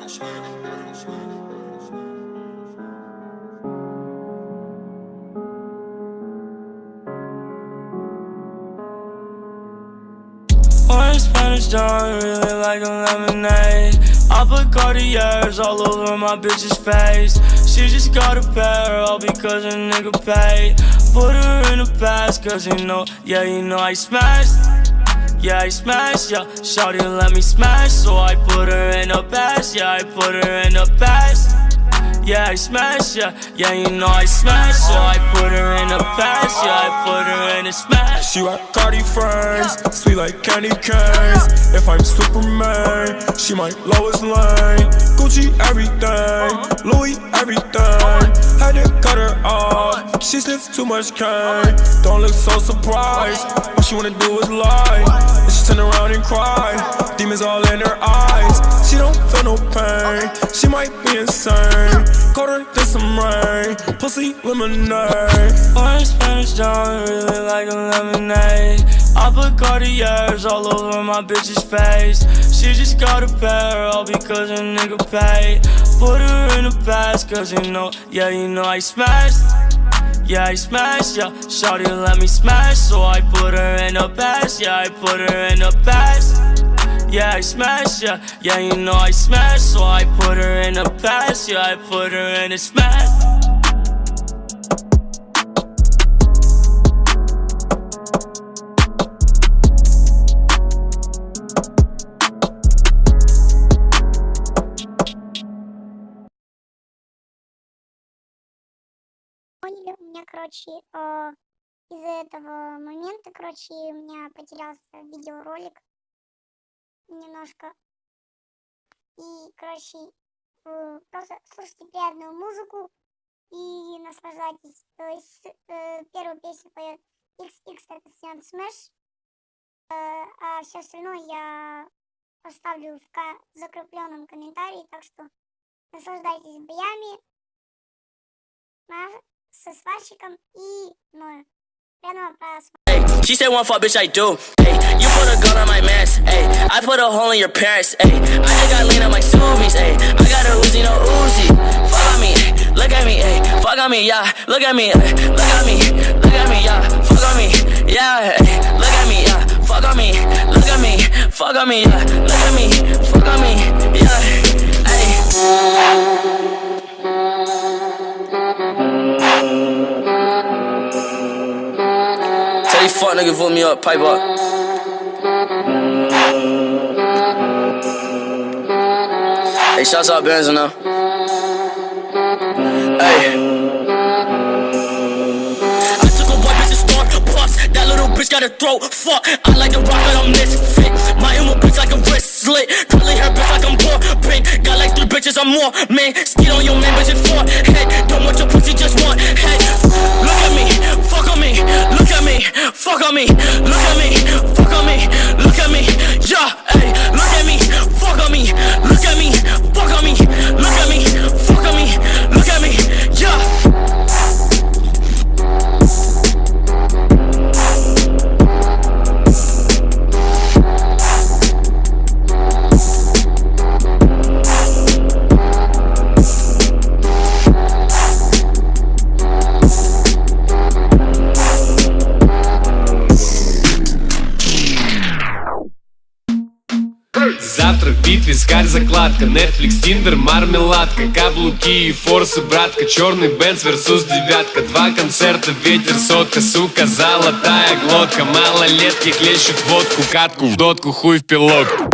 Orange Spanish John, really like a lemonade. I put Cartiers all over my bitch's face. She just got a pair, all because a nigga paid. Put her in the past, cause you know I smashed. Yeah, I smashed, yeah. Shawty let me smash, so I put her in the past. Yeah, I put her in the past. Yeah, I smash, yeah, you know I smash, so I put her in the past, yeah, I put her in the smash. She like Cardi frames, sweet like candy canes. If I'm Superman, she my Lois Lane. Gucci everything, Louis everything. Had to cut her off, she sniffed too much cane. Don't look so surprised, all she wanna do is lie. And she turn around and cry, demons all in her eyes. She don't feel no pain, she might be insane. Colder than some rain, pussy lemonade. Orange Spanish John, really like a lemonade. I put Cartiers all over my bitch's face. She just got a pair, all because a nigga paid. Put her in the past, cause you know I smashed. Yeah, I smashed, yeah. Shawty let me smash, so I put her in the past. Yeah, I put her in the past. Yeah, I smash, yeah, you know I smash, so I put her in the past, yeah, I put her in the smash. Поняли, у меня, короче, из-за этого момента, короче, у меня потерялся видеоролик немножко. И, короче, просто слушайте приятную музыку и наслаждайтесь. То есть первую песню поет XX, это Sion Smash, а все остальное я оставлю в закрепленном комментарии, так что наслаждайтесь боями со сварщиком и мною. Приятного просмотра. She said one fuck, bitch, I do. Hey, you put a gun on my mans. Hey, I put a hole in your parents. Hey, I just got lean on my Subies. Hey, I got a Uzi, no Uzi. Fuck on me, look at me. Hey, fuck on me, yeah. Look at me, look at me, look at me, yeah. Fuck on me, yeah. Hey, look at me, yeah. Fuck on me, look at me, fuck on me, yeah. Look at me, fuck on me, yeah. Hey. Tell these fuck niggas vote me up, pipe up. Hey, shouts out Benzo now. Hey. I took a white bitch to Starbucks. That little bitch got a throat. Fuck, I like to rock, but I'm misfit. My emo bitch like a wrist slit. Curly hair bitch like I'm poor pink. Got like 3 bitches, I'm more man. Skid on your man, bitch, it's 4 head. Don't want your pussy, just want head. Look at me, fuck on me. Look at me, fuck on me. Look at me, fuck on me. Look at me, yeah, hey. Look at me, fuck on me. Look at me, fuck on me. Look at me, fuck on me. Look at me, yeah. Завтра в битве скарь закладка, Netflix, Tinder, мармеладка, каблуки и форсы, братка, черный Бенц versus 9, 2 концерта, ветер, сотка, сука, золотая глотка, малолетки хлещут водку, катку в дотку, хуй в пилотку.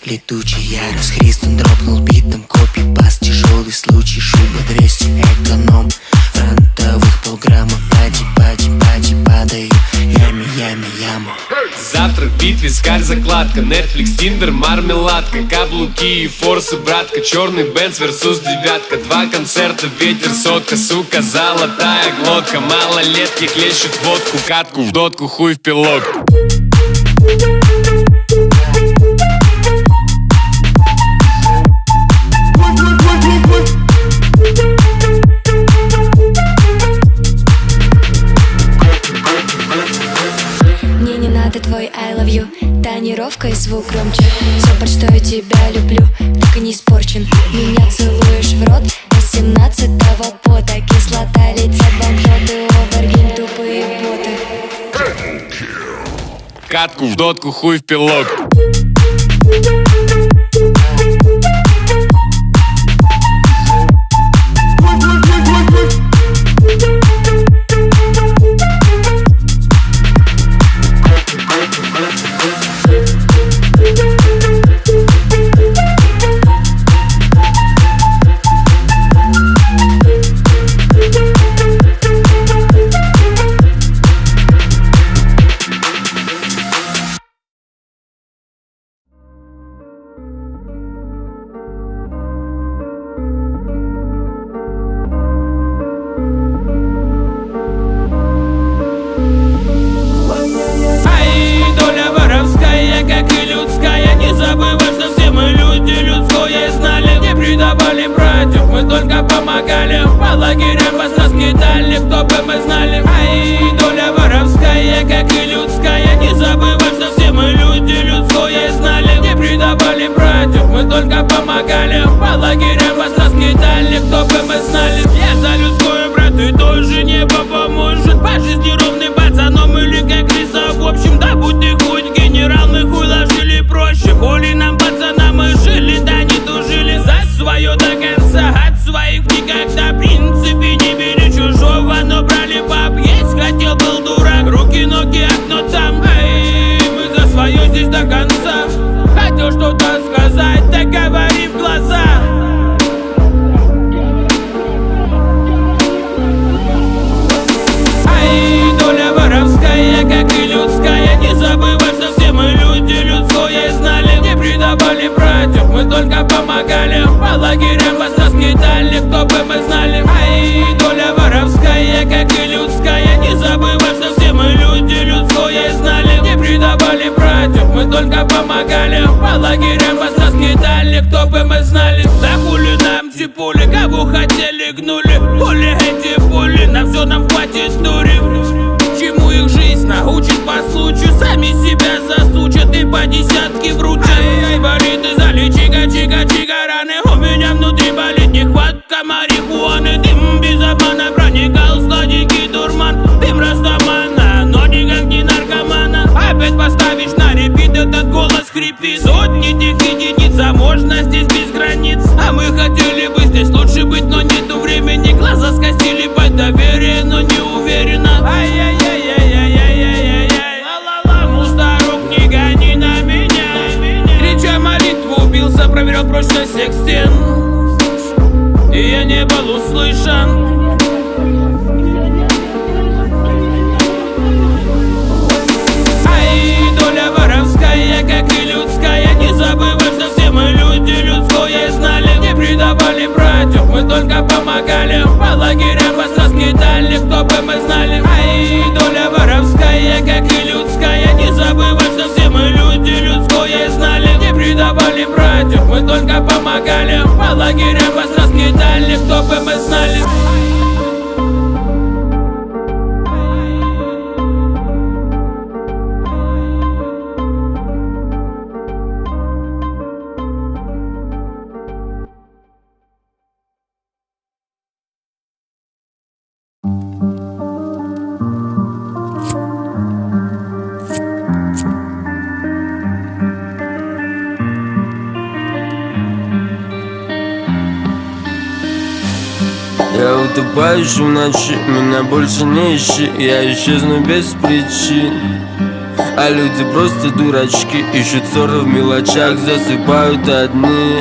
Летучий ярос, Христон дропнул битом, копипаст, тяжелый случай, шуба 200, эконом, фронтовых полграмма, пати, падаю, яма. Завтра в битве скарь закладка, Netflix, Tinder, мармеладка, каблуки и форсы, братка, черный Бенц versus 9, 2 концерта, ветер, сотка, сука, золотая глотка, малолетки хлещут водку, катку в дотку, хуй в пилотку. love you. Тонировка и звук громче. Все, под что я тебя люблю, так и не испорчен. Меня целуешь в рот до 17-го пота. Кислота, летят банкноты, овергейм, тупые боты. Катку в дотку, хуй в пилот. Сотни этих единиц, а можно здесь без границ. А мы хотели бы здесь лучше быть, но нету времени. Глаза скосили под доверие, но не уверенно. Ай-яй-яй-яй-яй-яй-яй-яй. Ла-ла-ла, мусорок, не гони на меня. Крича молитву, убился, проверял прочность всех стен. И я не был услышан. Как и людская, не забывай, что все мы люди, людское знали. Не предавали братьев, мы только помогали. По лагерям вас раскидали, кто бы мы знали. Ай, доля воровская, как и людская. Не забывай, что все мы люди, людское знали. Не предавали братьев, мы только помогали. По лагерям вас раскидали, кто бы мы знали. Я утопающий в ночи, меня больше не ищи. Я исчезну без причин. А люди просто дурачки, ищут ссоры в мелочах, засыпают одни.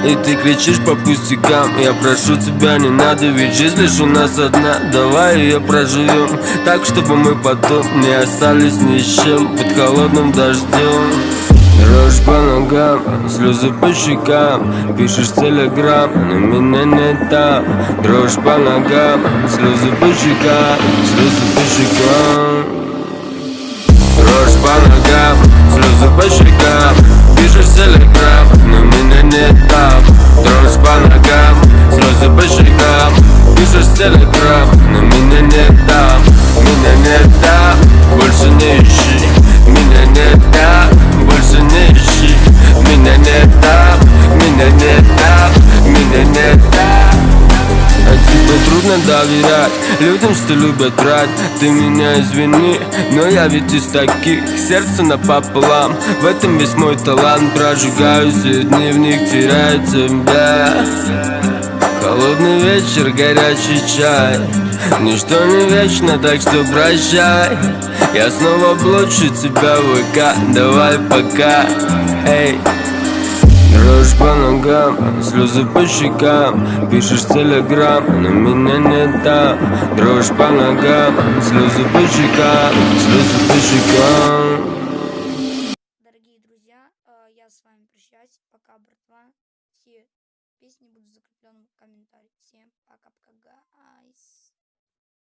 И ты кричишь по пустякам, я прошу тебя, не надо, ведь жизнь лишь у нас одна. Давай ее проживем так, чтобы мы потом не остались ни с чем под холодным дождем. Дрожь по ногам, слезы по щекам, пишешь телеграм, но меня не там. Дрожь по ногам, слезы по щекам, слезы по щекам. Дрожь по ногам, слезы по щекам, пишешь телеграм, но меня не там. Дрожь по ногам, слезы по щекам, пишешь телеграм, но меня не там. Меня не там, больше не ищи. Меня доверять людям, что любят брать. Ты меня извини, но я ведь из таких. Сердце напополам, в этом весь мой талант. Прожигаю все дни, в них теряю тебя. Холодный вечер, горячий чай. Ничто не вечно, так что прощай. Я снова блочу тебя в ВК, давай пока. Эй. Дрожь по ногам, слезы по щекам. Пишешь телеграм, но меня не там. Дрожь по ногам, слезы по щекам, слезы по щекам. Дорогие друзья, я с вами прощаюсь. Пока, братва. Все песни будут закреплены в комментарии. Всем пока-пока, гайс.